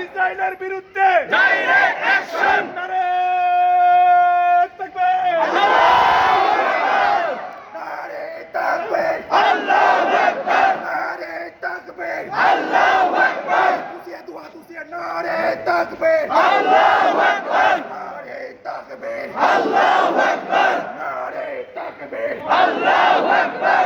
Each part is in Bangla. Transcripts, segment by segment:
ইসরায়েলের বিরুদ্ধে ডাইরেক্ট অ্যাকশন। নারে তাকবীর, নারে তাকবীর, আল্লাহু আকবার, নারে তাকবীর, আল্লাহু আকবার, নারে তাকবীর, আল্লাহু আকবার, নারে তাকবীর, আল্লাহু আকবার, নারে তাকবীর, আল্লাহু আকবার।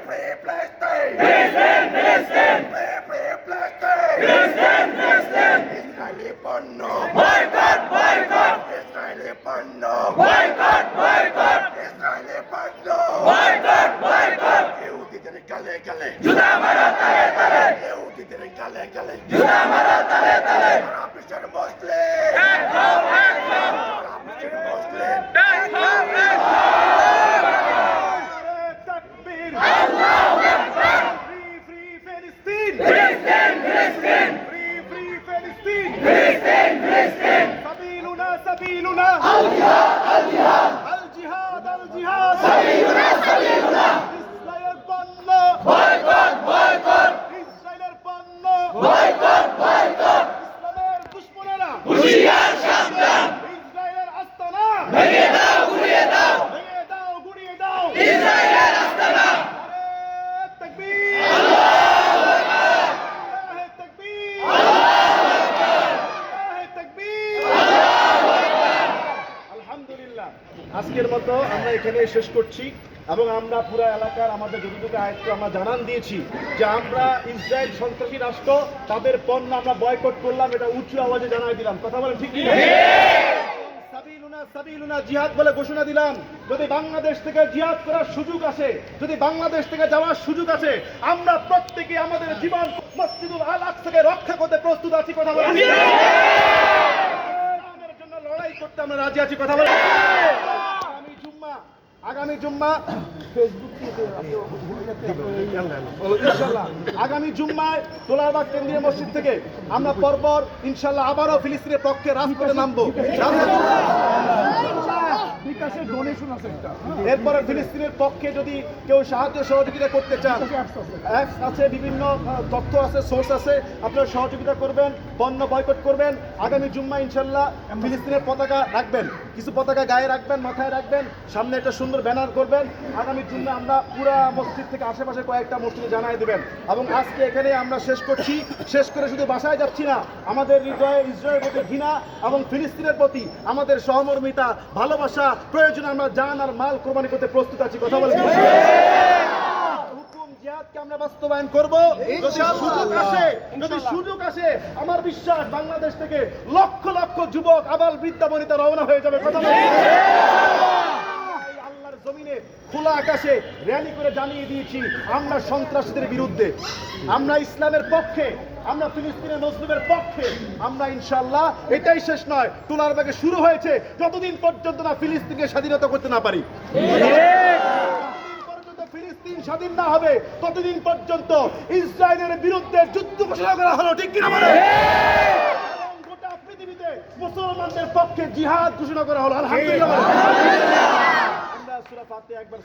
Free Palestine! ফিলিস্তিন, ফিলিস্তিন, Free Palestine! ফিলিস্তিন, ফিলিস্তিন। ইসরায়েলি পণ্য, বয়কট, বয়কট, ইসরায়েলি পণ্য, বয়কট, বয়কট, ইসরায়েলি পণ্য, বয়কট, বয়কট। ইহুদিদের গালে গালে, জুতা মারো তালে তালে, ইহুদিদের গালে গালে, জুতা মারো তালে তালে। আরবের মুসলিম, এক হও, এক হও, আরবের মুসলিম, এক হও, এক হও। তাকবীর, আল্লাহু আকবার। ফ্রি ফ্রি ফিলিস্তিন, ফিলিস্তিন ফিলিস্তিন Free, free Palestine! ফিলিস্তিন ফিলিস্তিন سبيلنا سبيلنا আল জিহাদ আল জিহাদ الجهاد الجهاد সাবিলুনা সাবিলুনা ইসরায়েলের পণ্য বয়কট বয়কট ইসরায়েলের পণ্য বয়কট বয়কট ইসলামের দুশমনেরা হুঁশিয়ার সাবধান ইসরায়েলের আস্তানা ভেঙে দাও গুড়িয়ে দাও ভেঙে দাও গুড়িয়ে দাও ইসরায়েলের আস্তানা নারে তাকবীর নারে তাকবীর নারে তাকবীর আলহামদুলিল্লাহ আজকের মতো আমরা এখানে শেষ করছি এবং আমরা পুরো এলাকার আমাদের যতটুকু আয়ত্ত আমরা জানান দিয়েছি যে আমরা ইসরায়েল সন্ত্রাসী রাষ্ট্র তাদের পণ্য আমরা বয়কট করলাম, এটা উঁচু আওয়াজে জানাই দিলাম। কথা বলেন ঠিক কি না? সাবিলুনা সাবিলুনা জিহাদ বলে ঘোষণা দিলাম। যদি বাংলাদেশ থেকে জিহাদ করার সুযোগ আসে, যদি বাংলাদেশ থেকে যাওয়ার সুযোগ আসে, আমরা প্রত্যেকে আমাদের জীবন মসজিদুল আল আকসাকে রক্ষা করতে প্রস্তুত আছি। কথা বলেন ইসলামের জন্য লড়াই করতে আমরা রাজি আছি। কথা বলেন আগামী জুম্মা ইনশাআল্লাহ আগামী জুম্মায় দোলারবাগ কেন্দ্রীয় মসজিদ থেকে আমরা পরপর ইনশাআল্লাহ আবারও ফিলিস্তিনের পক্ষে রাজপথে নামবো। এরপরে ফিলিস্তিনের পক্ষে যদি কেউ সাহায্য সহযোগিতা করতে চান, অ্যাপস আছে, বিভিন্ন তথ্য আছে, সোর্স আছে, আপনারা সহযোগিতা করবেন, পণ্য বয়কট করবেন। আগামী জুম্মা ইনশাআল্লাহ ফিলিস্তিনের পতাকা রাখবেন, কিছু পতাকা গায়ে রাখবেন, মাথায় রাখবেন, সামনে একটা সুন্দর ব্যানার করবেন। আগামী জুম্মা আমরা পুরা মসজিদ থেকে আশেপাশে কয়েকটা মসজিদে জানাই দেবেন। এবং আজকে এখানে আমরা শেষ করছি। শেষ করে শুধু বাসায় যাচ্ছি না, আমাদের হৃদয়ে ইসরায়েলের প্রতি ঘৃণা এবং ফিলিস্তিনের প্রতি আমাদের সহমর্মিতা, ভালোবাসা, প্রয়োজনে আমরা জান আর মাল কোরবানি করতে প্রস্তুত আছি। কথা বলেন হুকুম জিহাদকে আমরা বাস্তবায়ন করব। যদি সুযোগ আসে আমার বিশ্বাস বাংলাদেশ থেকে লক্ষ লক্ষ যুবক আবাল বৃদ্ধা বনিতা রওনা হয়ে যাবে। কথা বলেন আল্লাহর জমিনে খোলা আকাশে র্যালি করে জানিয়ে দিয়েছি আমরা সন্ত্রাসীদের বিরুদ্ধে, আমরা ইসলামের পক্ষে, আমরা ফিলিস্তিনের মুসলিমের পক্ষে। আমরা ইনশাআল্লাহ এটাই শেষ নয়, তোলারবাগে শুরু হয়েছে যতদিন পর্যন্ত না ফিলিস্তিনকে স্বাধীনতা করতে না পারি, যতদিন পর্যন্ত ফিলিস্তিন স্বাধীন না হবে ততদিন পর্যন্ত ইসরায়েলের বিরুদ্ধে যুদ্ধ ঘোষণা করা হলো। ঠিক কিনা বলে গোটা পৃথিবীতে মুসলমানদের পক্ষে জিহাদ ঘোষণা করা হলো। আলহামদুলিল্লাহ। আমরা সূরা ফাতিহা একবার